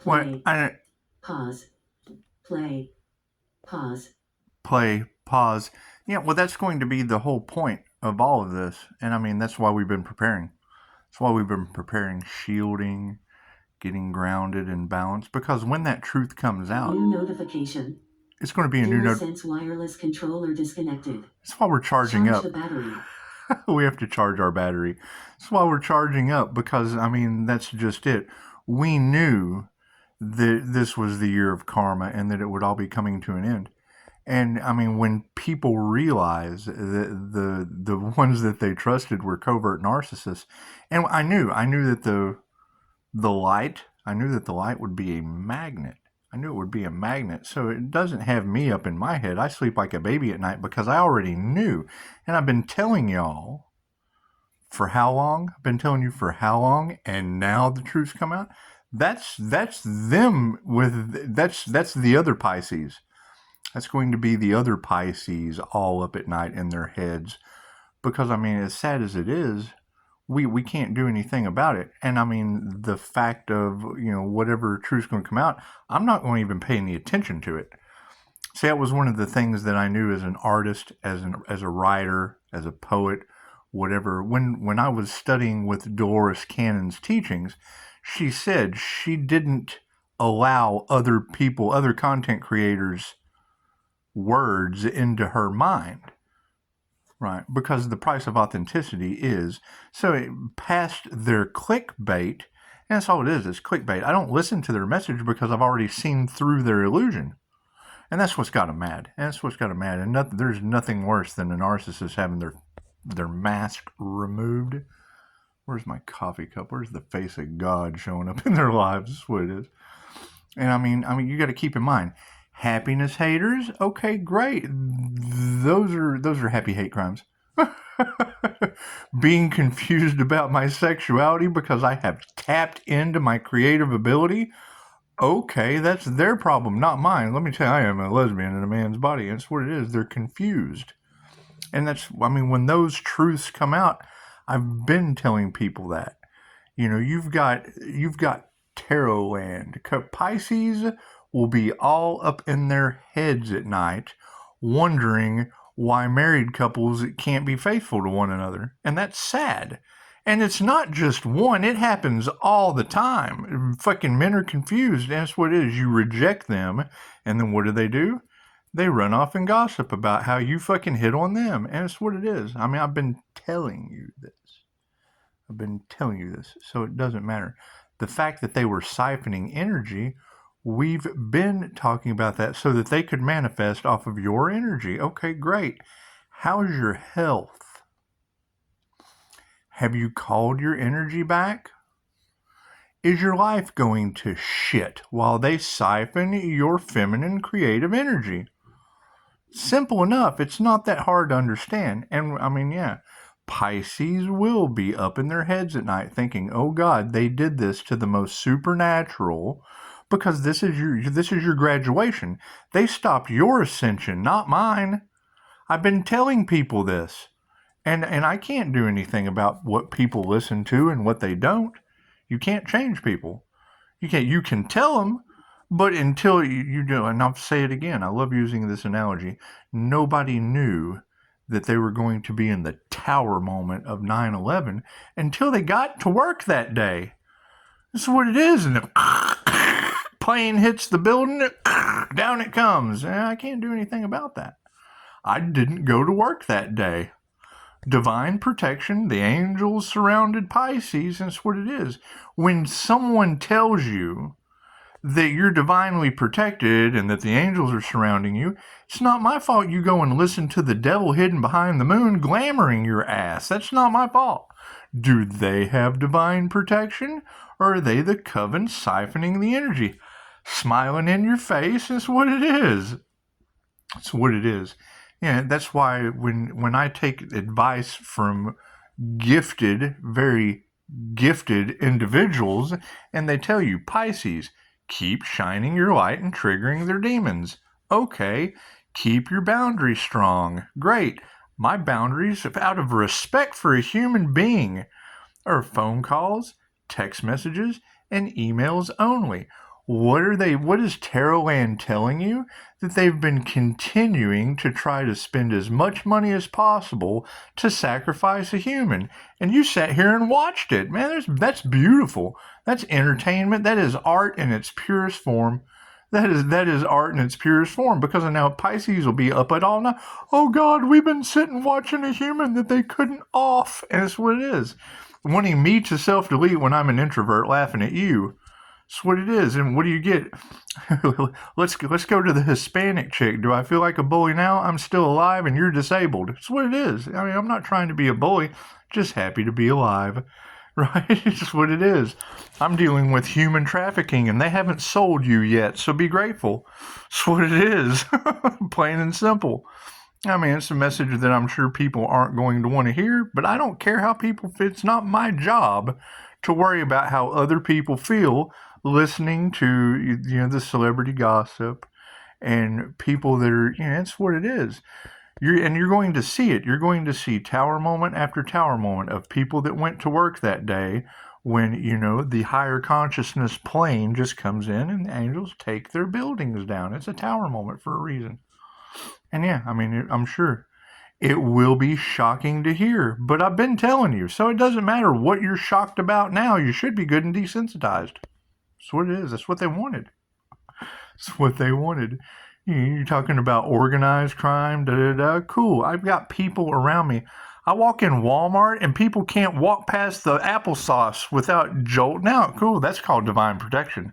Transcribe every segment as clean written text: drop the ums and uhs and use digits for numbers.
Play. Pause. Play. Pause. Yeah, well, that's going to be the whole point of all of this. And I mean, that's why we've been preparing. That's why we've been preparing, shielding, getting grounded and balanced. Because when that truth comes out, new notification. It's going to be a new DualSense wireless controller disconnected. That's why we're charging up. The battery. We have to charge our battery. That's why we're charging up, because, I mean, that's just it. We knew that this was the year of karma and that it would all be coming to an end. And, I mean, when people realize that the ones that they trusted were covert narcissists, and I knew that the light would be a magnet. I knew it would be a magnet. So it doesn't have me up in my head. I sleep like a baby at night because I already knew. And I've been telling y'all for how long? I've been telling you for how long? And now the truth's come out. That's them with, that's the other Pisces. That's going to be the other Pisces all up at night in their heads. Because, I mean, as sad as it is, we can't do anything about it. And I mean, the fact of, whatever truth's going to come out, I'm not going to even pay any attention to it. See, that was one of the things that I knew as an artist, as a writer, as a poet, whatever. When I was studying with Dolores Cannon's teachings, she said she didn't allow other people, other content creators' words into her mind. Right, because the price of authenticity is, so it passed their clickbait, and that's all it is clickbait. I don't listen to their message because I've already seen through their illusion. And that's what's got them mad. And there's nothing worse than a narcissist having their mask removed. Where's my coffee cup? Where's the face of God showing up in their lives? That's what it is. And I mean, you got to keep in mind, happiness haters, okay, great. Those are happy hate crimes. Being confused about my sexuality because I have tapped into my creative ability, okay, that's their problem, not mine. Let me tell you, I am a lesbian in a man's body. That's what it is. They're confused. And when those truths come out, I've been telling people that. You've got tarot land. Pisces will be all up in their heads at night wondering why married couples can't be faithful to one another. And that's sad. And it's not just one. It happens all the time. Fucking men are confused. That's what it is. You reject them. And then what do? They run off and gossip about how you fucking hit on them. And it's what it is. I mean, I've been telling you this. So it doesn't matter. The fact that they were siphoning energy, we've been talking about that so that they could manifest off of your energy. Okay, great. How's your health? Have you called your energy back? Is your life going to shit while they siphon your feminine creative energy? Simple enough. It's not that hard to understand. And I mean, yeah, Pisces will be up in their heads at night thinking, oh God, they did this to the most supernatural, because this is your graduation. They stopped your ascension, not mine. I've been telling people this. And I can't do anything about what people listen to and what they don't. You can't change people. You can tell them, but until you do, and I'll say it again, I love using this analogy, nobody knew that they were going to be in the tower moment of 9/11 until they got to work that day. This is what it is. And the plane hits the building, down it comes. And I can't do anything about that. I didn't go to work that day. Divine protection, the angels surrounded Pisces, and that's what it is. When someone tells you that you're divinely protected and that the angels are surrounding you, it's not my fault you go and listen to the devil hidden behind the moon glamoring your ass. That's not my fault. Do they have divine protection, or are they the coven siphoning the energy? Smiling in your face, that's what it is. That's what it is. Yeah, that's why when I take advice from gifted, very gifted individuals, and they tell you, Pisces, keep shining your light and triggering their demons. Okay, keep your boundaries strong. Great. My boundaries, out of respect for a human being, are phone calls, text messages, and emails only. What is Tarotland telling you? That they've been continuing to try to spend as much money as possible to sacrifice a human. And you sat here and watched it. Man, that's beautiful. That's entertainment. That is art in its purest form. That is art in its purest form, because I know Pisces will be up at all night. Oh God, we've been sitting watching a human that they couldn't off. And that's what it is. Wanting me to self-delete when I'm an introvert laughing at you. That's what it is. And what do you get? let's go to the Hispanic chick. Do I feel like a bully now? I'm still alive and you're disabled. That's what it is. I mean, I'm not trying to be a bully, just happy to be alive. Right? It's what it is. I'm dealing with human trafficking and they haven't sold you yet, so be grateful. That's what it is. Plain and simple. I mean, it's a message that I'm sure people aren't going to want to hear, but I don't care how people feel. It's not my job to worry about how other people feel listening to, the celebrity gossip and people that are, it's what it is. You're going to see it. You're going to see tower moment after tower moment of people that went to work that day when, the higher consciousness plane just comes in and the angels take their buildings down. It's a tower moment for a reason. And yeah, I mean, I'm sure it will be shocking to hear, but I've been telling you, so it doesn't matter what you're shocked about now. You should be good and desensitized. That's what it is. That's what they wanted. That's what they wanted. You're talking about organized crime, Cool. I've got people around me. I walk in Walmart and people can't walk past the applesauce without jolting out. Cool. That's called divine protection.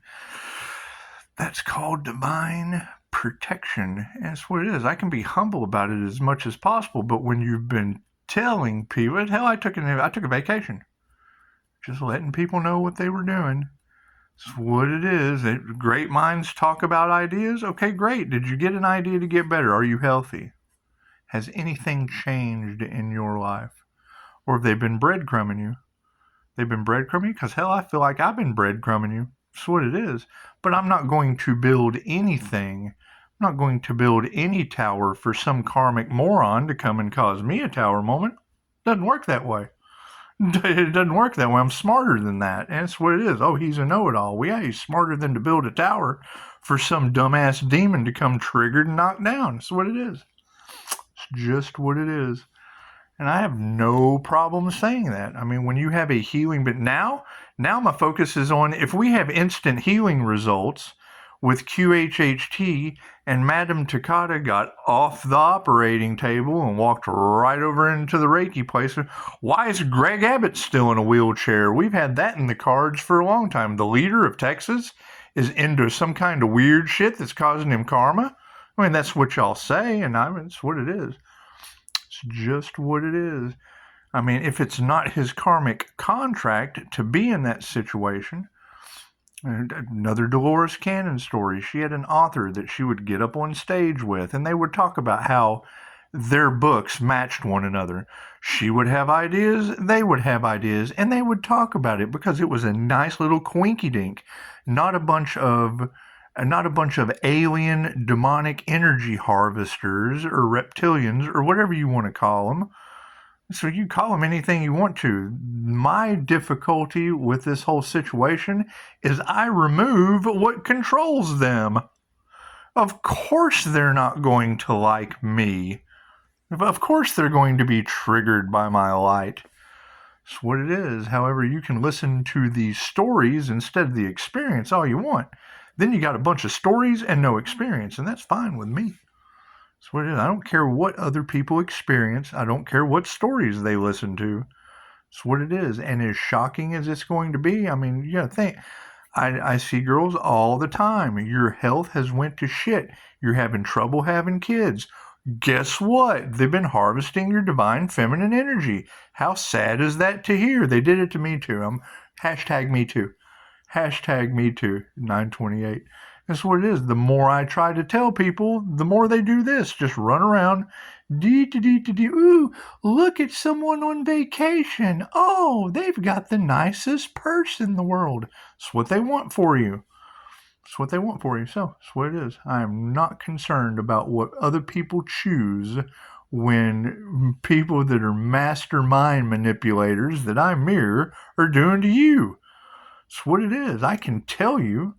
That's called divine protection. That's what it is. I can be humble about it as much as possible, but when you've been telling people, hell, I took a vacation. Just letting people know what they were doing. It's what it is. Great minds talk about ideas. Okay, great. Did you get an idea to get better? Are you healthy? Has anything changed in your life? Or have they been breadcrumbing you? They've been breadcrumbing you? Because hell, I feel like I've been breadcrumbing you. That's what it is. But I'm not going to build anything. I'm not going to build any tower for some karmic moron to come and cause me a tower moment. Doesn't work that way. It doesn't work that way. I'm smarter than that. And that's what it is. Oh, he's a know-it-all. Well, yeah, he's smarter than to build a tower for some dumbass demon to come triggered and knock down. That's what it is. It's just what it is. And I have no problem saying that. I mean, when you have a healing, but now my focus is on if we have instant healing results with QHHT and Madame Takata got off the operating table and walked right over into the Reiki place. Why is Greg Abbott still in a wheelchair? We've had that in the cards for a long time. The leader of Texas is into some kind of weird shit that's causing him karma. I mean, that's what y'all say, and it's what it is. It's just what it is. I mean, if it's not his karmic contract to be in that situation. Another Dolores Cannon story. She had an author that she would get up on stage with, and they would talk about how their books matched one another. She would have ideas, they would have ideas, and they would talk about it because it was a nice little quinky-dink, not a bunch of alien demonic energy harvesters or reptilians or whatever you want to call them. So you call them anything you want to. My difficulty with this whole situation is I remove what controls them. Of course they're not going to like me. Of course they're going to be triggered by my light. That's what it is. However, you can listen to these stories instead of the experience all you want. Then you got a bunch of stories and no experience, and that's fine with me. That's what it is. I don't care what other people experience. I don't care what stories they listen to. That's what it is. And as shocking as it's going to be, I mean, you gotta think. I see girls all the time. Your health has went to shit. You're having trouble having kids. Guess what? They've been harvesting your divine feminine energy. How sad is that to hear? They did it to me too. Hashtag me too. Hashtag me too. 928. That's what it is. The more I try to tell people, the more they do this. Just run around. Ooh, look at someone on vacation. Oh, they've got the nicest purse in the world. It's what they want for you. It's what they want for you. So, it's what it is. I am not concerned about what other people choose when people that are mastermind manipulators that I mirror are doing to you. It's what it is. I can tell you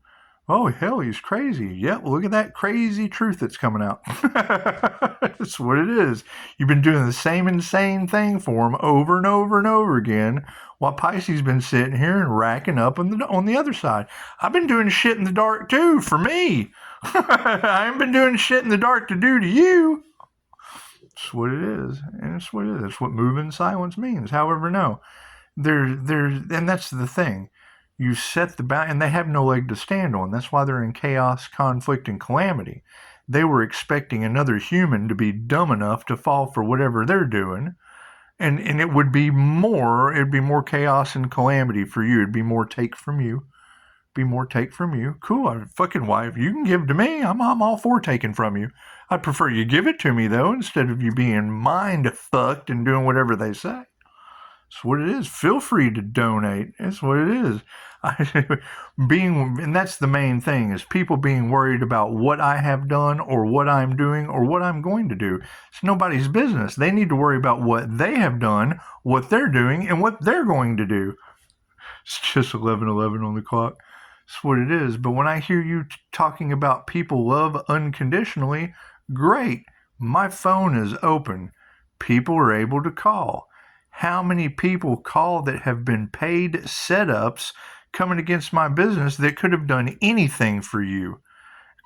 Oh, hell, he's crazy. Yep, look at that crazy truth that's coming out. That's what it is. You've been doing the same insane thing for him over and over and over again, while Pisces been sitting here and racking up on the other side. I've been doing shit in the dark too, for me. I haven't been doing shit in the dark to do to you. It's what it is, and it's what it is. It's what moving silence means. However, no, and that's the thing. You set the bound, and they have no leg to stand on. That's why they're in chaos, conflict, and calamity. They were expecting another human to be dumb enough to fall for whatever they're doing, and it'd be more chaos and calamity for you. It'd be more take from you. Cool, fucking wife, you can give to me. I'm all for taking from you. I'd prefer you give it to me, though, instead of you being mind fucked and doing whatever they say. That's what it is. Feel free to donate. That's what it is. And that's the main thing, is people being worried about what I have done or what I'm doing or what I'm going to do. It's nobody's business. They need to worry about what they have done, what they're doing, and what they're going to do. It's just 11:11 on the clock. That's what it is. But when I hear you talking about people love unconditionally, great. My phone is open. People are able to call. How many people call that have been paid setups coming against my business that could have done anything for you?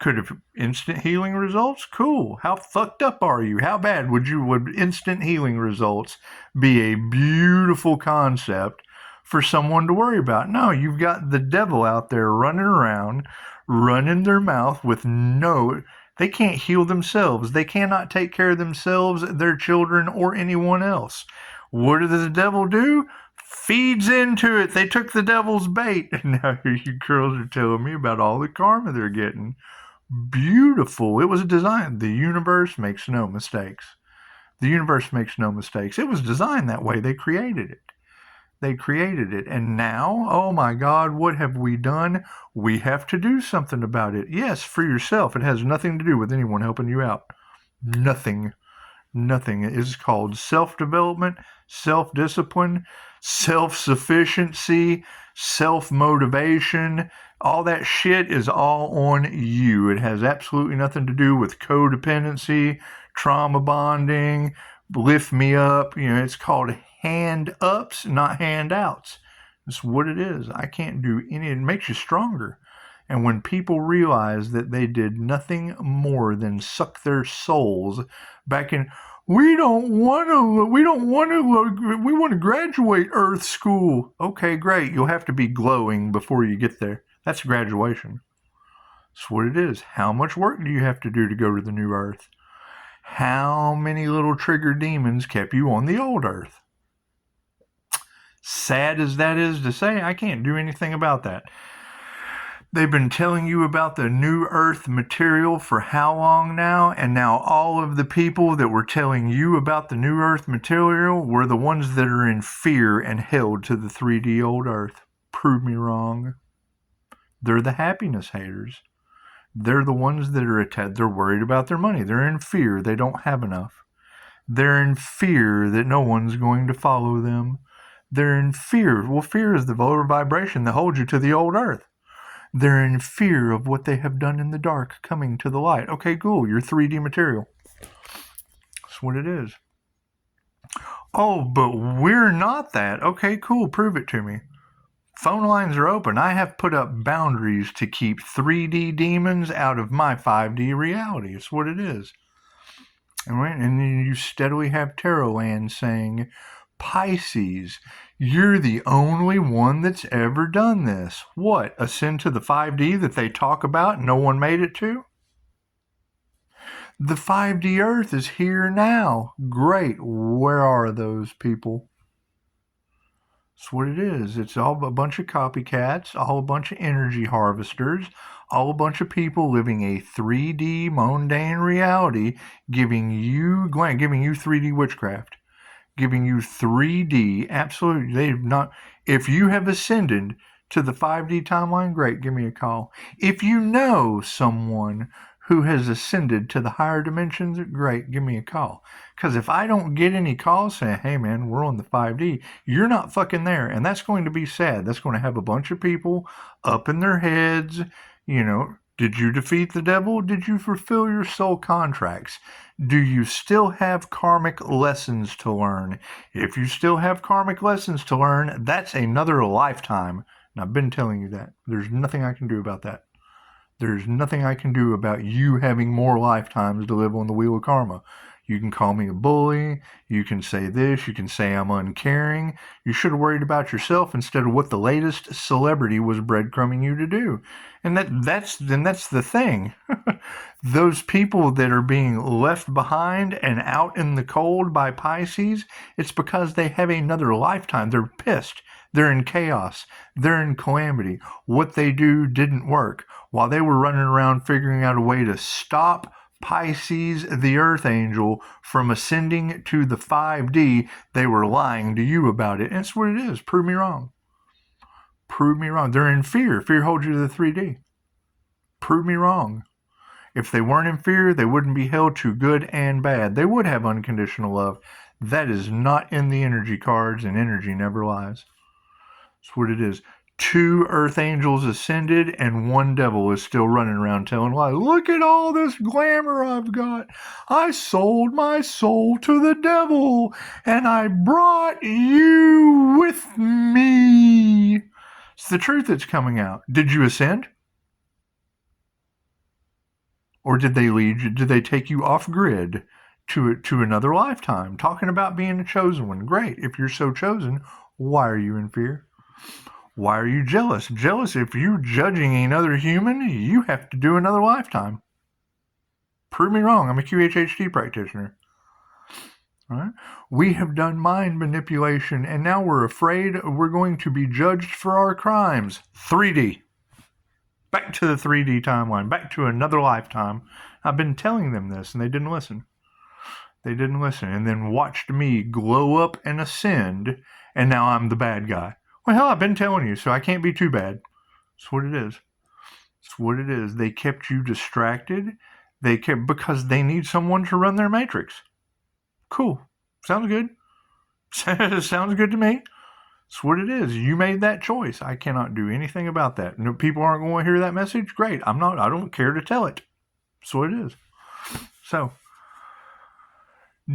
Could have instant healing results? Cool. How fucked up are you? How bad would instant healing results be a beautiful concept for someone to worry about? No, you've got the devil out there running around, running their mouth with they can't heal themselves. They cannot take care of themselves, their children, or anyone else. What does the devil do? Feeds into it. They took the devil's bait. And now you girls are telling me about all the karma they're getting. Beautiful. It was designed. The universe makes no mistakes. The universe makes no mistakes. It was designed that way. They created it. And now, oh my God, what have we done? We have to do something about it. Yes, for yourself. It has nothing to do with anyone helping you out. Nothing. It is called self-development, self-discipline, self-sufficiency, self-motivation. All that shit is all on you. It has absolutely nothing to do with codependency, trauma bonding, lift me up. It's called hand ups, not handouts. That's what it is. I can't do any. It makes you stronger. And when people realize that they did nothing more than suck their souls back in, we want to graduate Earth school. Okay, great. You'll have to be glowing before you get there. That's graduation. That's what it is. How much work do you have to do to go to the new Earth? How many little trigger demons kept you on the old Earth? Sad as that is to say, I can't do anything about that. They've been telling you about the new Earth material for how long now? And now all of the people that were telling you about the new Earth material were the ones that are in fear and held to the 3D old Earth. Prove me wrong. They're the happiness haters. They're the ones that are they're worried about their money. They're in fear. They don't have enough. They're in fear that no one's going to follow them. They're in fear. Well, fear is the lower vibration that holds you to the old Earth. They're in fear of what they have done in the dark coming to the light. Okay, cool. You're 3D material. That's what it is. Oh, but we're not that. Okay, cool. Prove it to me. Phone lines are open. I have put up boundaries to keep 3D demons out of my 5D reality. It's what it is. And then you steadily have Tarot Land saying, Pisces, you're the only one that's ever done this. What? Ascend to the 5D that they talk about and no one made it to? The 5D Earth is here now. Great. Where are those people? That's what it is. It's all a bunch of copycats, all a bunch of energy harvesters, all a bunch of people living a 3D mundane reality, giving you 3D witchcraft. Giving you 3D, absolutely. They've not. If you have ascended to the 5D timeline, great, give me a call. If you know someone who has ascended to the higher dimensions, great, give me a call. Because if I don't get any calls saying, hey man, we're on the 5D, you're not fucking there. And that's going to be sad. That's going to have a bunch of people up in their heads, Did you defeat the devil? Did you fulfill your soul contracts? Do you still have karmic lessons to learn? If you still have karmic lessons to learn, that's another lifetime. And I've been telling you that. There's nothing I can do about that. There's nothing I can do about you having more lifetimes to live on the wheel of karma. You can call me a bully. You can say this. You can say I'm uncaring. You should have worried about yourself instead of what the latest celebrity was breadcrumbing you to do. And that's the thing. Those people that are being left behind and out in the cold by Pisces, it's because they have another lifetime. They're pissed. They're in chaos. They're in calamity. What they do didn't work. While they were running around figuring out a way to stop Pisces, the Earth Angel, from ascending to the 5D, they were lying to you about it. And that's what it is. Prove me wrong. Prove me wrong. They're in fear. Fear holds you to the 3D. Prove me wrong. If they weren't in fear, they wouldn't be held to good and bad. They would have unconditional love. That is not in the energy cards, and energy never lies. That's what it is. 2 earth angels ascended and 1 devil is still running around telling lies. Look at all this glamour I've got. I sold my soul to the devil and I brought you with me. It's the truth that's coming out. Did you ascend? Or did they lead you? Did they take you off grid to another lifetime? Talking about being a chosen one. Great. If you're so chosen, why are you in fear? Why are you jealous? Jealous if you're judging another human, you have to do another lifetime. Prove me wrong. I'm a QHHT practitioner. All right? We have done mind manipulation, and now we're afraid we're going to be judged for our crimes. 3D. Back to the 3D timeline. Back to another lifetime. I've been telling them this, and they didn't listen. They didn't listen, and then watched me glow up and ascend, and now I'm the bad guy. Well, hell, I've been telling you, so I can't be too bad. That's what it is. That's what it is. They kept you distracted. Because they need someone to run their matrix. Cool. Sounds good. Sounds good to me. That's what it is. You made that choice. I cannot do anything about that. No, people aren't going to hear that message. Great. I don't care to tell it. That's what it is. So, I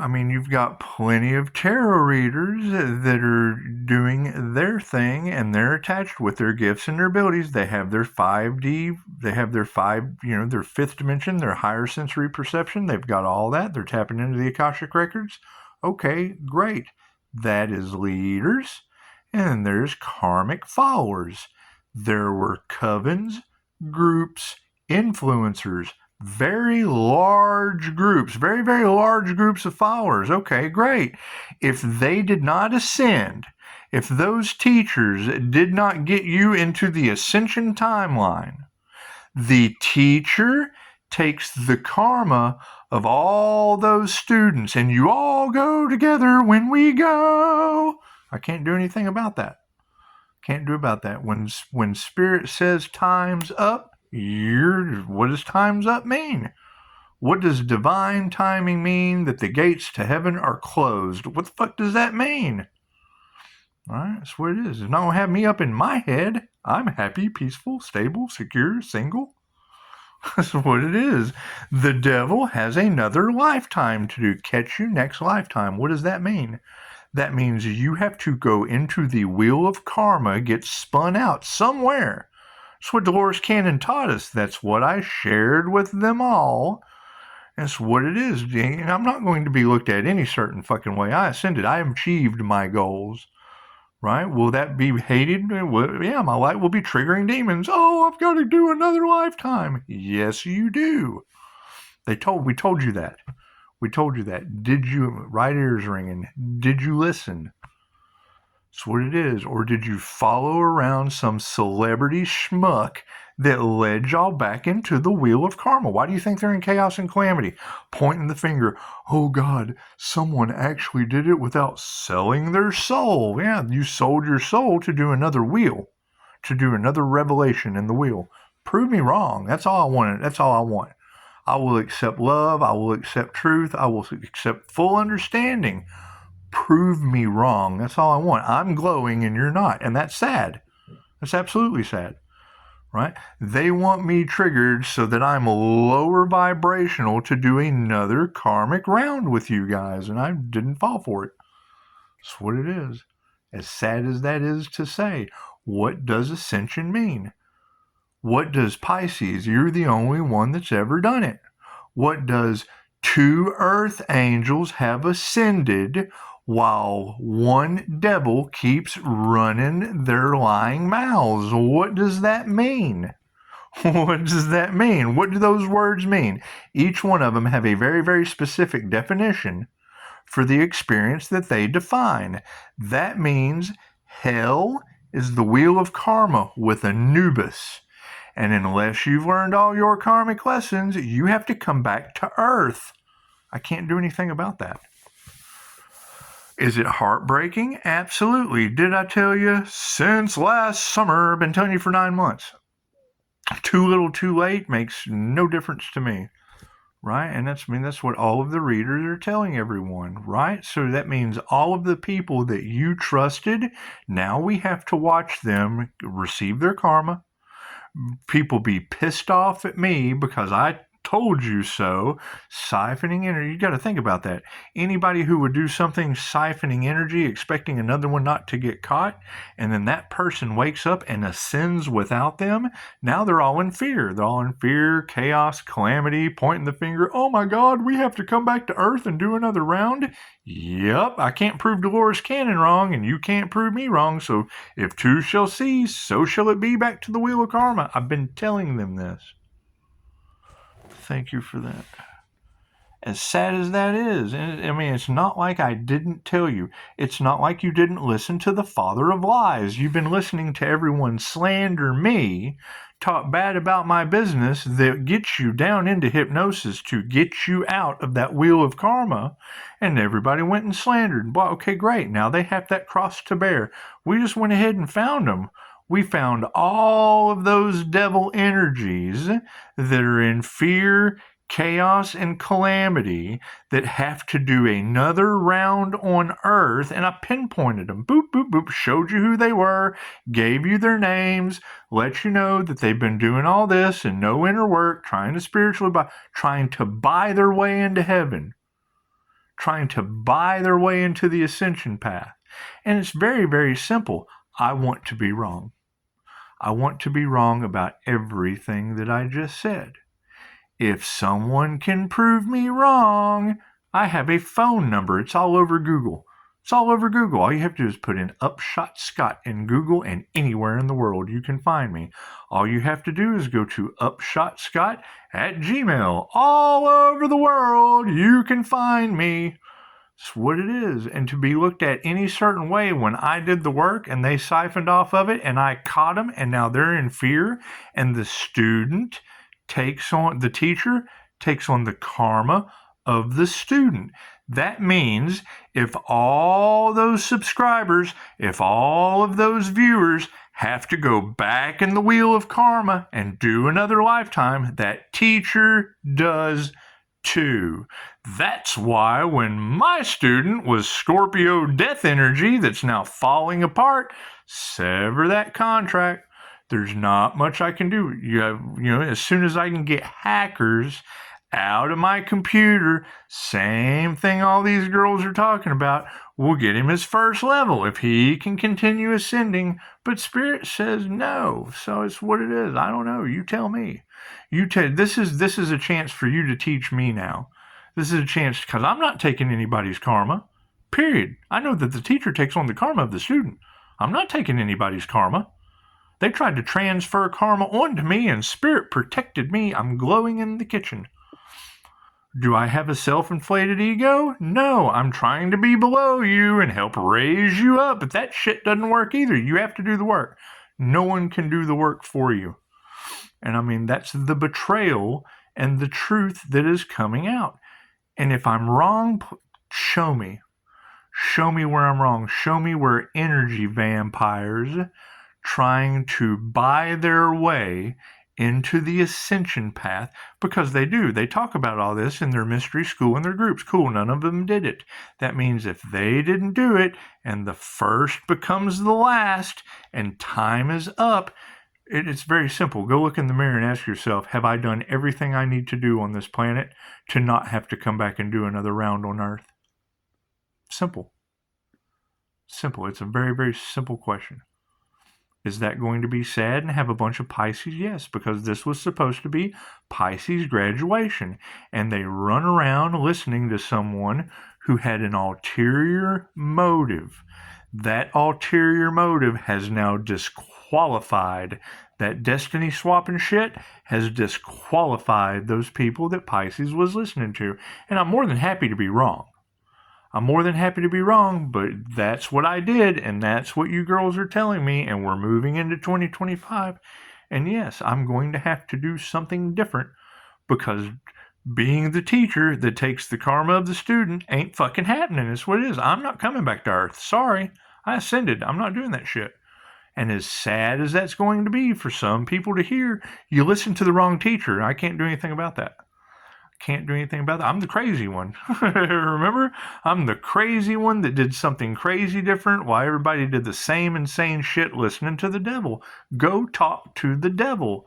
mean, you've got plenty of tarot readers that are doing their thing, and they're attached with their gifts and their abilities. They have their 5D, they have their their 5th dimension, their higher sensory perception. They've got all that. They're tapping into the Akashic Records. Okay, great. That is leaders. And then there's karmic followers. There were covens, groups, influencers, very large groups, very, very large groups of followers. Okay, great. If they did not ascend, if those teachers did not get you into the ascension timeline, the teacher takes the karma of all those students, and you all go together when we go. I can't do anything about that. Can't do about that. When Spirit says time's up, what does time's up mean? What does divine timing mean that the gates to heaven are closed? What the fuck does that mean? All right, that's what it is. It's not going to have me up in my head. I'm happy, peaceful, stable, secure, single. That's what it is. The devil has another lifetime to do. Catch you next lifetime. What does that mean? That means you have to go into the wheel of karma, get spun out somewhere. That's what Dolores Cannon taught us. That's what I shared with them all. That's what it is. And I'm not going to be looked at any certain fucking way. I ascended. I achieved my goals. Right? Will that be hated? Well, yeah, my light will be triggering demons. Oh, I've got to do another lifetime. Yes, you do. We told you that. We told you that. Did you, right ears ringing, did you listen? That's what it is. Or did you follow around some celebrity schmuck that led y'all back into the wheel of karma? Why do you think they're in chaos and calamity? Pointing the finger. Oh God, someone actually did it without selling their soul. Yeah, you sold your soul to do another wheel, to do another revelation in the wheel. Prove me wrong. That's all I want. That's all I want. I will accept love. I will accept truth. I will accept full understanding. Prove me wrong. That's all I want. I'm glowing and you're not. And that's sad. That's absolutely sad, right? They want me triggered so that I'm lower vibrational to do another karmic round with you guys, and I didn't fall for it. That's what it is. As sad as that is to say, what does ascension mean? What does Pisces? You're the only one that's ever done it. What does two earth angels have ascended while one devil keeps running their lying mouths? What does that mean? What does that mean? What do those words mean? Each one of them have a very, very specific definition for the experience that they define. That means hell is the wheel of karma with Anubis. And unless you've learned all your karmic lessons, you have to come back to Earth. I can't do anything about that. Is it heartbreaking? Absolutely. Did I tell you? Since last summer, I've been telling you for 9 months. Too little, too late makes no difference to me. Right? And that's what all of the readers are telling everyone, right? So that means all of the people that you trusted, now we have to watch them receive their karma. People be pissed off at me because I told you so. Siphoning energy. You got to think about that. Anybody who would do something siphoning energy, expecting another one not to get caught, and then that person wakes up and ascends without them, now they're all in fear. They're all in fear, chaos, calamity, pointing the finger. Oh my God, we have to come back to Earth and do another round? Yep, I can't prove Dolores Cannon wrong, and you can't prove me wrong, so if two shall cease, so shall it be back to the wheel of karma. I've been telling them this. Thank you for that. As sad as that is, I mean, it's not like I didn't tell you. It's not like you didn't listen to the father of lies. You've been listening to everyone slander me, talk bad about my business that gets you down into hypnosis to get you out of that wheel of karma, and everybody went and slandered. Well, okay, great. Now they have that cross to bear. We just went ahead and found them. We found all of those devil energies that are in fear, chaos, and calamity that have to do another round on Earth, and I pinpointed them. Boop, boop, boop. Showed you who they were, gave you their names, let you know that they've been doing all this and no inner work, trying to buy their way into heaven, trying to buy their way into the ascension path. And it's very, very simple. I want to be wrong. I want to be wrong about everything that I just said. If someone can prove me wrong, I have a phone number. It's all over Google. It's all over Google. All you have to do is put in Upshotscott in Google, and anywhere in the world you can find me. All you have to do is go to Upshotscott@gmail. All over the world, you can find me. It's what it is. And to be looked at any certain way when I did the work and they siphoned off of it and I caught them and now they're in fear, and the teacher takes on the karma of the student. That means if all those subscribers, if all of those viewers have to go back in the wheel of karma and do another lifetime, that teacher does too. That's why when my student was Scorpio death energy that's now falling apart, sever that contract. There's not much I can do. As soon as I can get hackers out of my computer, same thing all these girls are talking about, we'll get him his first level if he can continue ascending. But Spirit says no. So it's what it is. I don't know. You tell me. This is a chance for you to teach me now. This is a chance because I'm not taking anybody's karma. Period. I know that the teacher takes on the karma of the student. I'm not taking anybody's karma. They tried to transfer karma onto me, and Spirit protected me. I'm glowing in the kitchen. Do I have a self-inflated ego? No, I'm trying to be below you and help raise you up, but that shit doesn't work either. You have to do the work. No one can do the work for you. And I mean, that's the betrayal and the truth that is coming out. And if I'm wrong, show me. Show me where I'm wrong. Show me where energy vampires trying to buy their way into the ascension path, because they do. They talk about all this in their mystery school and their groups. Cool, none of them did it. That means if they didn't do it and the first becomes the last and time is up, it's very simple. Go look in the mirror and ask yourself, have I done everything I need to do on this planet to not have to come back and do another round on Earth? Simple. Simple. It's a very, very simple question. Is that going to be sad and have a bunch of Pisces? Yes, because this was supposed to be Pisces graduation. And they run around listening to someone who had an ulterior motive. That ulterior motive has now disqualified. That destiny swapping shit has disqualified those people that Pisces was listening to. And I'm more than happy to be wrong. I'm more than happy to be wrong, but that's what I did, and that's what you girls are telling me, and we're moving into 2025. And yes, I'm going to have to do something different, because being the teacher that takes the karma of the student ain't fucking happening. It's what it is. I'm not coming back to Earth. Sorry. I ascended. I'm not doing that shit. And as sad as that's going to be for some people to hear, you listen to the wrong teacher. I can't do anything about that. Can't do anything about that. I'm the crazy one. Remember? I'm the crazy one that did something crazy different while everybody did the same insane shit listening to the devil. Go talk to the devil,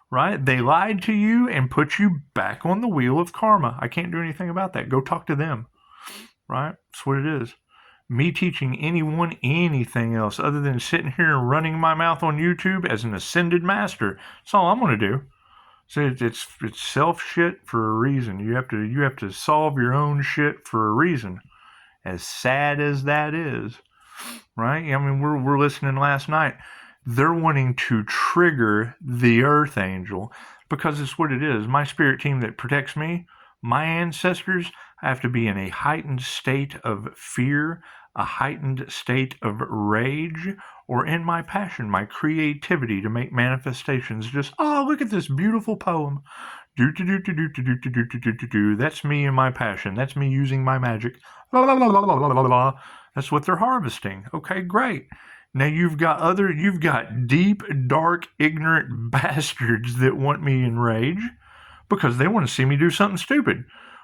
right? They lied to you and put you back on the wheel of karma. I can't do anything about that. Go talk to them, right? That's what it is. Me teaching anyone anything else other than sitting here and running my mouth on YouTube as an ascended master. That's all I'm going to do. So it's self shit for a reason. You have to solve your own shit for a reason. As sad as that is, right? I mean, we're listening last night. They're wanting to trigger the Earth Angel because it's what it is. My spirit team that protects me, my ancestors, have to be in a heightened state of fear, a heightened state of rage, or in my passion, my creativity to make manifestations. Just, oh, look at this beautiful poem. That's me and my passion. That's me using my magic. That's what they're harvesting. Okay, great. Now you've got deep, dark, ignorant bastards that want me in rage because they want to see me do something stupid.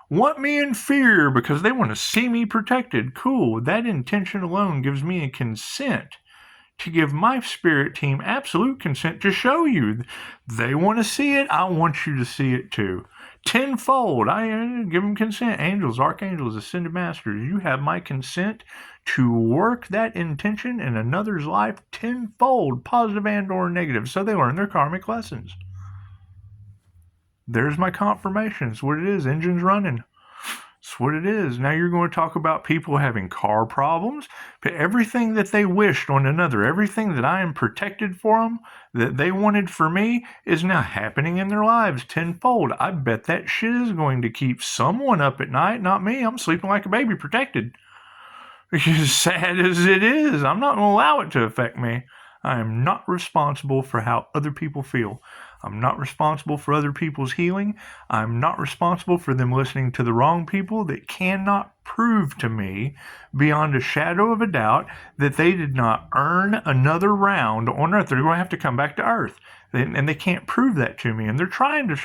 Want me in fear because they want to see me protected. Cool. That intention alone gives me a consent to give my spirit team absolute consent to show you. They want to see it. I want you to see it too. Tenfold. I give them consent. Angels, archangels, ascended masters. You have my consent to work that intention in another's life tenfold, positive and or negative, so they learn their karmic lessons. There's my confirmation. It's what it is. Engine's running. It's what it is. Now you're going to talk about people having car problems. But everything that they wished on another, everything that I am protected for them, that they wanted for me, is now happening in their lives tenfold. I bet that shit is going to keep someone up at night, not me. I'm sleeping like a baby protected. As sad as it is, I'm not going to allow it to affect me. I am not responsible for how other people feel. I'm not responsible for other people's healing. I'm not responsible for them listening to the wrong people that cannot prove to me beyond a shadow of a doubt that they did not earn another round on Earth. They're going to have to come back to Earth. And they can't prove that to me. And they're trying to...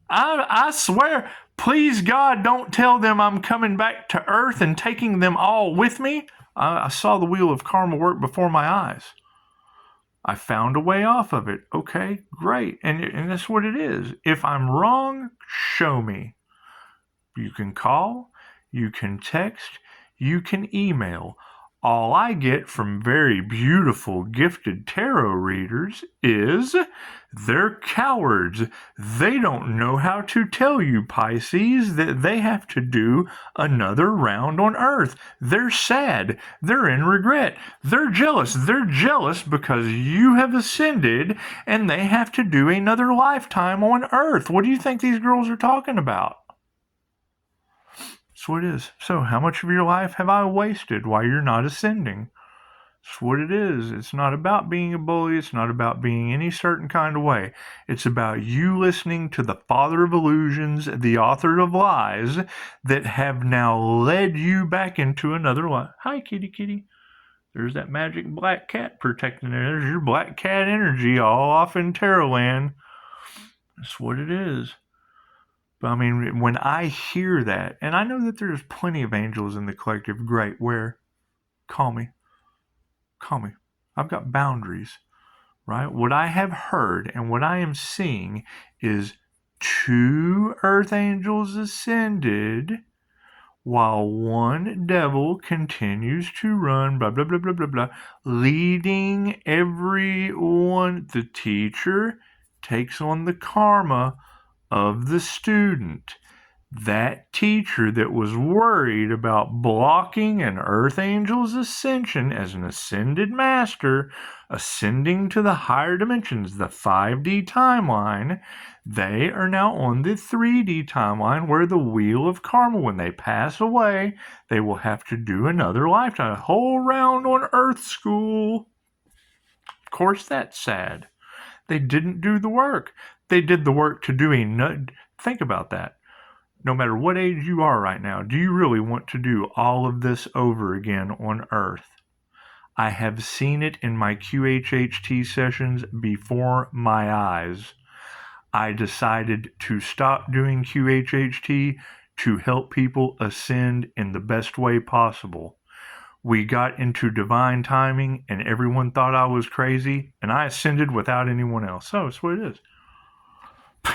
I swear, please God, don't tell them I'm coming back to Earth and taking them all with me. I saw the wheel of karma work before my eyes. I found a way off of it. Okay, great. And that's what it is. If I'm wrong, show me. You can call, you can text, you can email. All I get from very beautiful, gifted tarot readers is they're cowards. They don't know how to tell you, Pisces, that they have to do another round on Earth. They're sad. They're in regret. They're jealous. They're jealous because you have ascended and they have to do another lifetime on Earth. What do you think these girls are talking about? That's what it is. So how much of your life have I wasted while you're not ascending? That's what it is. It's not about being a bully. It's not about being any certain kind of way. It's about you listening to the father of illusions, the author of lies, that have now led you back into another life. Hi, kitty kitty. There's that magic black cat protecting it. There's your black cat energy all off in Tarot land. That's what it is. But I mean, when I hear that, and I know that there's plenty of angels in the collective, great, where, call me. I've got boundaries, right? What I have heard and what I am seeing is 2 earth angels ascended while 1 devil continues to run, blah, blah, blah, blah, blah, blah, leading everyone. The teacher takes on the karma of the student. That teacher that was worried about blocking an earth angel's ascension as an ascended master, ascending to the higher dimensions, the 5D timeline, they are now on the 3D timeline where the wheel of karma, when they pass away, they will have to do another lifetime, a whole round on Earth school. Of course, that's sad. They didn't do the work. They did the work to do think about that. No matter what age you are right now, do you really want to do all of this over again on Earth? I have seen it in my QHHT sessions before my eyes. I decided to stop doing QHHT to help people ascend in the best way possible. We got into divine timing and everyone thought I was crazy, and I ascended without anyone else. So it's what it is.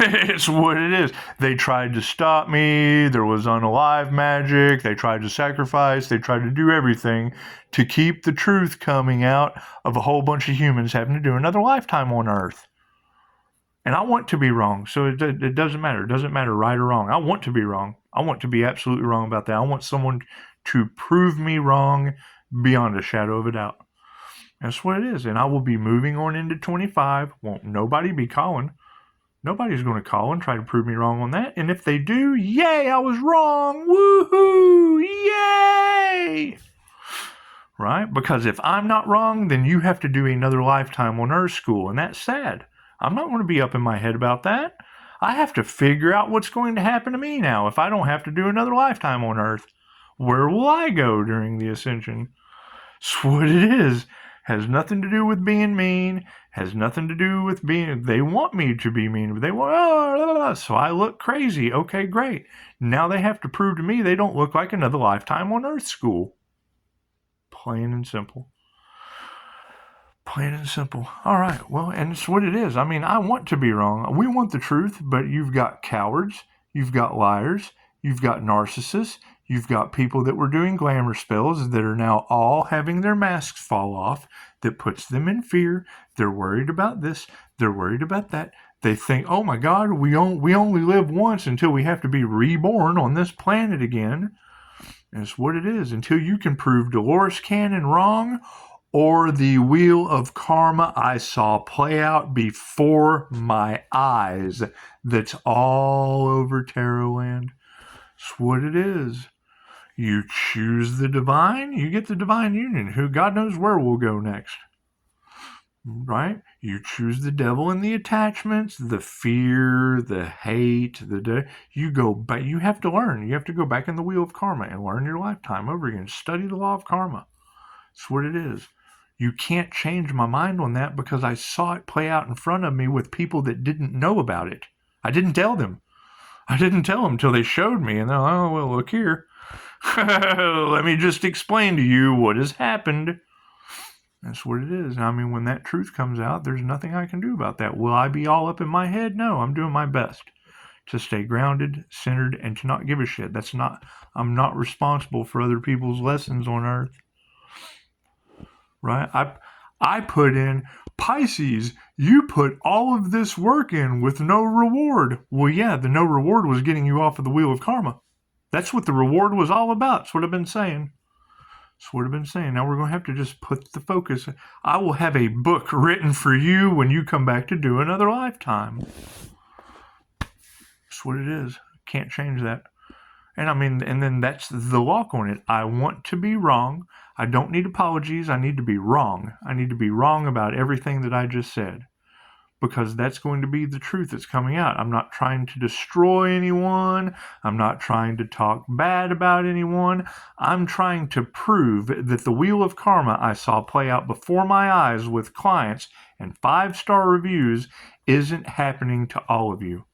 It's what it is. They tried to stop me. There was unalive magic. They tried to sacrifice. They tried to do everything to keep the truth coming out of a whole bunch of humans having to do another lifetime on Earth. And I want to be wrong, so it doesn't matter. It doesn't matter right or wrong. I want to be wrong. I want to be absolutely wrong about that. I want someone to prove me wrong beyond a shadow of a doubt. That's what it is. And I will be moving on into 25. Won't nobody be calling. Nobody's going to call and try to prove me wrong on that. And if they do, yay, I was wrong. Woohoo! Yay! Right? Because if I'm not wrong, then you have to do another lifetime on Earth school. And that's sad. I'm not going to be up in my head about that. I have to figure out what's going to happen to me now if I don't have to do another lifetime on Earth. Where will I go during the ascension? It's what it is. Has nothing to do with being mean. Has nothing to do with being... They want me to be mean. But they want... so I look crazy. Okay, great. Now they have to prove to me they don't look like another lifetime on Earth school. Plain and simple. Plain and simple. All right. Well, and it's what it is. I mean, I want to be wrong. We want the truth, but you've got cowards. You've got liars. You've got narcissists. You've got people that were doing glamour spells that are now all having their masks fall off. That puts them in fear. They're worried about this. They're worried about that. They think, oh my God, we only live once until we have to be reborn on this planet again. And it's what it is. Until you can prove Dolores Cannon wrong, or the wheel of karma I saw play out before my eyes. That's all over Tarot land. It's what it is. You choose the divine, you get the divine union. Who God knows where we'll go next. Right? You choose the devil and the attachments, the fear, the hate, you go back. You have to learn. You have to go back in the wheel of karma and learn your lifetime over again. Study the law of karma. That's what it is. You can't change my mind on that because I saw it play out in front of me with people that didn't know about it. I didn't tell them. I didn't tell them until they showed me. And they're like, oh, well, look here. Let me just explain to you what has happened. That's what it is. I mean, when that truth comes out, there's nothing I can do about that. Will I be all up in my head? No, I'm doing my best to stay grounded, centered, and to not give a shit. I'm not responsible for other people's lessons on Earth. Right? I put in, Pisces, you put all of this work in with no reward. Well, yeah, the no reward was getting you off of the wheel of karma. That's what the reward was all about. That's what I've been saying. That's what I've been saying. Now we're going to have to just put the focus. I will have a book written for you when you come back to do another lifetime. That's what it is. Can't change that. And I mean, and then that's the lock on it. I want to be wrong. I don't need apologies. I need to be wrong. I need to be wrong about everything that I just said. because that's going to be the truth that's coming out. I'm not trying to destroy anyone. I'm not trying to talk bad about anyone. I'm trying to prove that the wheel of karma I saw play out before my eyes with clients and 5-star reviews isn't happening to all of you.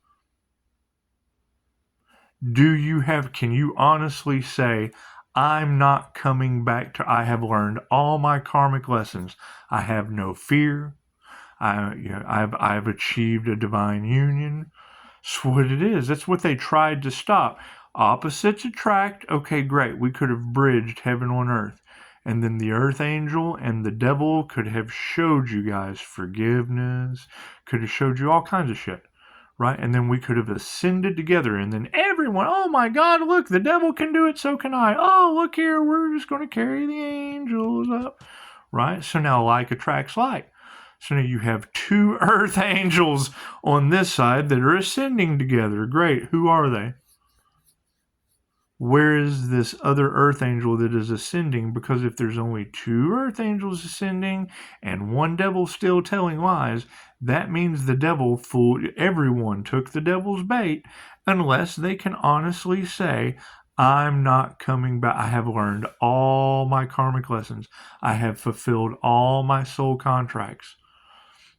Can you honestly say, I'm not coming back I have learned all my karmic lessons. I have no fear. I've achieved a divine union. That's what it is. That's what they tried to stop. Opposites attract. Okay, great. We could have bridged heaven on earth. And then the earth angel and the devil could have showed you guys forgiveness, could have showed you all kinds of shit, right? And then we could have ascended together, and then everyone, oh my God, look, the devil can do it, so can I. Oh, look here, we're just going to carry the angels up, right? So now like attracts like. So now you have 2 earth angels on this side that are ascending together. Great. Who are they? Where is this other earth angel that is ascending? Because if there's only 2 earth angels ascending and 1 devil still telling lies, that means the devil fooled everyone, took the devil's bait, unless they can honestly say, I'm not coming back. I have learned all my karmic lessons. I have fulfilled all my soul contracts.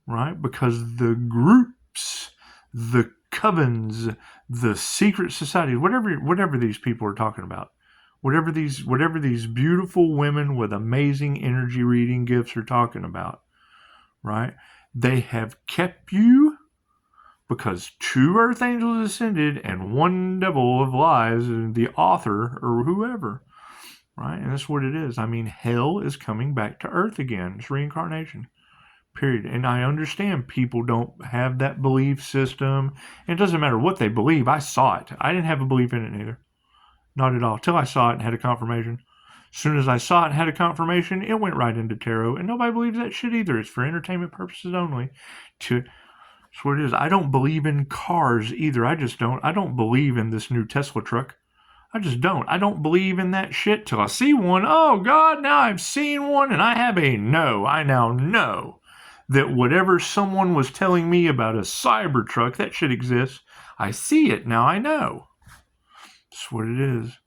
Right? Because the groups, the covens, the secret societies, whatever these people are talking about, whatever these beautiful women with amazing energy reading gifts are talking about, right? They have kept you because 2 earth angels ascended and 1 devil of lies, the author or whoever, right? And that's what it is. I mean, hell is coming back to earth again. It's reincarnation. Period. And I understand people don't have that belief system. It doesn't matter what they believe. I saw it. I didn't have a belief in it neither. Not at all. Till I saw it and had a confirmation. As soon as I saw it and had a confirmation, it went right into tarot. And nobody believes that shit either. It's for entertainment purposes only. That's what it is. I don't believe in cars either. I just don't. I don't believe in this new Tesla truck. I just don't. I don't believe in that shit till I see one. Oh, God, now I've seen one and I have a no. I now know that whatever someone was telling me about a Cybertruck, that shit exists. I see it, now I know. That's what it is.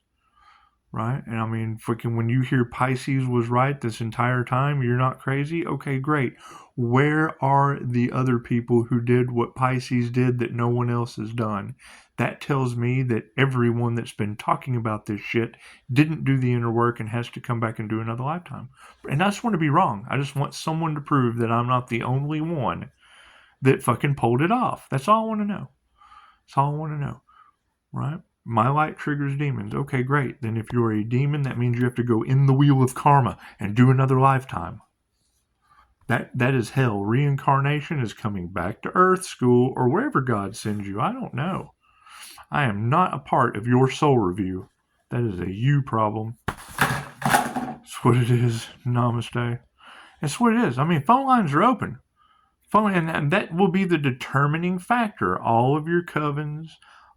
Right? And I mean, freaking when you hear Pisces was right this entire time, you're not crazy? Okay, great. Where are the other people who did what Pisces did that no one else has done? That tells me that everyone that's been talking about this shit didn't do the inner work and has to come back and do another lifetime. And I just want to be wrong. I just want someone to prove that I'm not the only one that fucking pulled it off. That's all I want to know. That's all I want to know. Right? My light triggers demons. Okay, great. Then if you're a demon, that means you have to go in the wheel of karma and do another lifetime. That is hell. Reincarnation is coming back to Earth School or wherever God sends you. I don't know. I am not a part of your soul review. That is a you problem. That's what it is. Namaste. That's what it is. I mean, phone lines are open. And that will be the determining factor. All of your covens,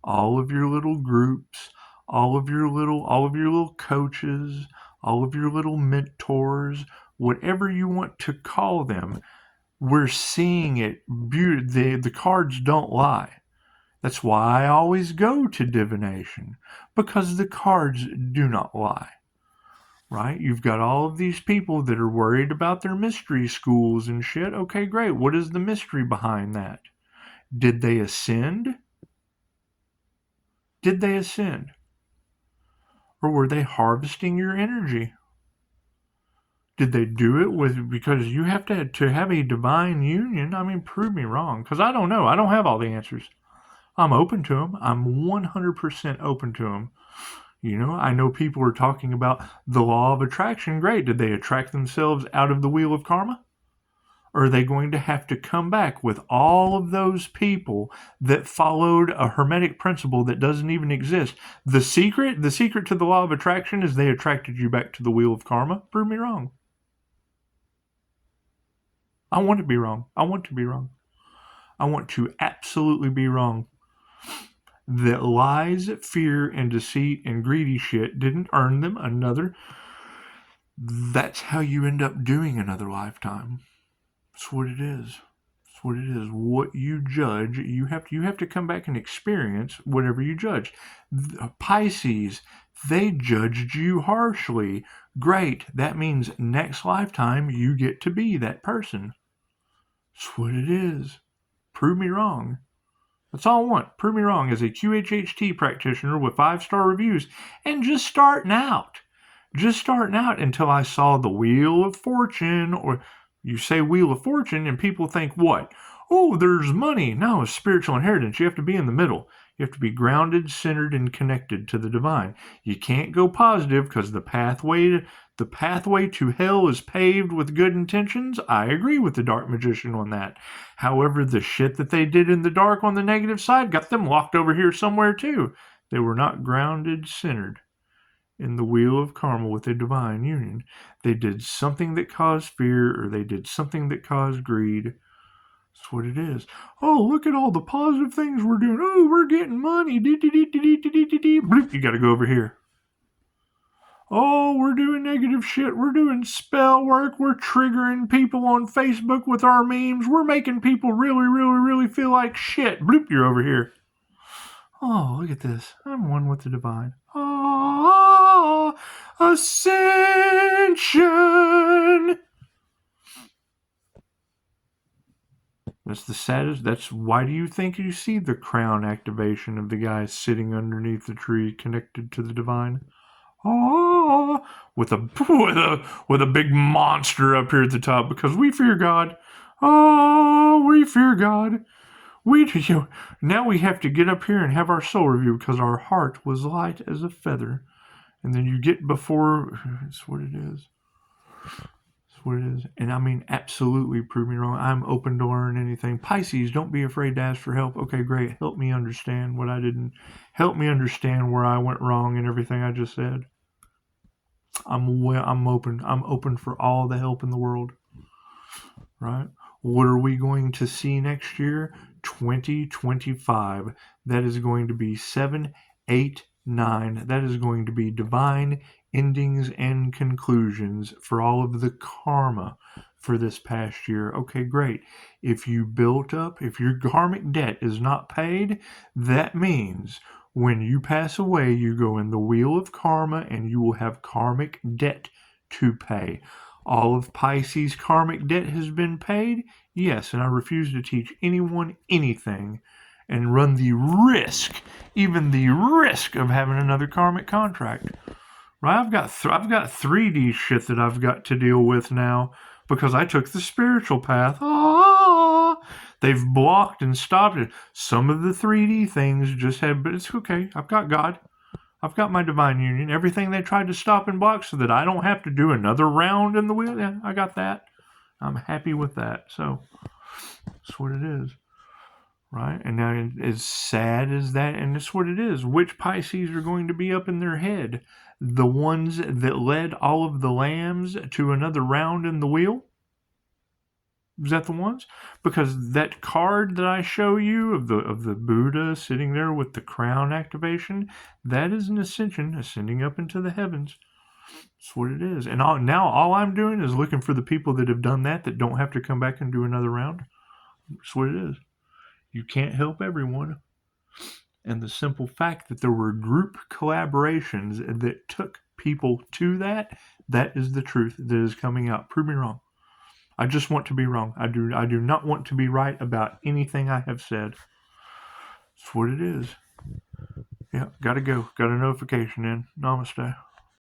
all of your little groups, all of your little coaches, all of your little mentors, whatever you want to call them, we're seeing it. The cards don't lie. That's why I always go to divination, because the cards do not lie. Right? You've got all of these people that are worried about their mystery schools and shit. Okay, great. What is the mystery behind that? Did they ascend? Did they ascend? Or were they harvesting your energy? Did they do it because you have to have a divine union? I mean, prove me wrong, because I don't know. I don't have all the answers. I'm open to them. I'm 100% open to them. You know, I know people are talking about the law of attraction. Great. Did they attract themselves out of the wheel of karma? Or are they going to have to come back with all of those people that followed a hermetic principle that doesn't even exist? The secret to the law of attraction is they attracted you back to the wheel of karma. Prove me wrong. I want to be wrong. I want to be wrong. I want to absolutely be wrong. That lies, fear, and deceit and greedy shit didn't earn them another. That's how you end up doing another lifetime. That's what it is. That's That's what it is. What you judge, you have to come back and experience whatever you judge. Pisces, they judged you harshly. Great. That means next lifetime you get to be that person. That's what it is. Prove me wrong. That's all I want. Prove me wrong as a QHHT practitioner with 5-star reviews and just starting out. Just starting out until I saw the Wheel of Fortune, or you say Wheel of Fortune and people think what? Oh, there's money. No, it's spiritual inheritance. You have to be in the middle. You have to be grounded, centered, and connected to the divine. You can't go positive because the pathway to hell is paved with good intentions. I agree with the dark magician on that. However, the shit that they did in the dark on the negative side got them locked over here somewhere too. They were not grounded, centered in the wheel of karma with a divine union. They did something that caused fear, or they did something that caused greed. That's what it is. Oh, look at all the positive things we're doing. Oh, we're getting money. Bloop, you got to go over here. Oh, we're doing negative shit. We're doing spell work. We're triggering people on Facebook with our memes. We're making people really, really, really feel like shit. Bloop, you're over here. Oh, look at this. I'm one with the divine. Ah, ascension. That's the saddest. That's why do you think you see the crown activation of the guy sitting underneath the tree connected to the divine? Ah, with a big monster up here at the top because we fear God. Oh, we fear God. Now we have to get up here and have our soul review because our heart was light as a feather. And then you get before, it's what it is. It's what it is. And I mean, absolutely prove me wrong. I'm open to learn anything. Pisces, don't be afraid to ask for help. Okay, great. Help me understand what I didn't. Help me understand where I went wrong and everything I just said. I'm open. I'm open for all the help in the world. Right? What are we going to see next year? 2025. That is going to be 7, 8, 9. That is going to be divine endings and conclusions for all of the karma for this past year. Okay, great. If you built up, if your karmic debt is not paid, that means when you pass away, you go in the wheel of karma and you will have karmic debt to pay. All of Pisces' karmic debt has been paid? Yes, and I refuse to teach anyone anything and run the risk, even the risk of having another karmic contract. Right? I've got 3D shit that I've got to deal with now because I took the spiritual path. They've blocked and stopped it. Some of the 3D things just had, but it's okay. I've got God. I've got my divine union. Everything they tried to stop and block so that I don't have to do another round in the wheel. Yeah, I got that. I'm happy with that. So that's what it is. Right? And now, as sad as that, and that's what it is. Which Pisces are going to be up in their head? The ones that led all of the lambs to another round in the wheel? Is that the ones? Because that card that I show you of the Buddha sitting there with the crown activation, that is an ascension, ascending up into the heavens. That's what it is. And now all I'm doing is looking for the people that have done that don't have to come back and do another round. That's what it is. You can't help everyone. And the simple fact that there were group collaborations that took people to that is the truth that is coming out. Prove me wrong. I just want to be wrong. I do not want to be right about anything I have said. That's what it is. Yeah, gotta go. Got a notification in. Namaste.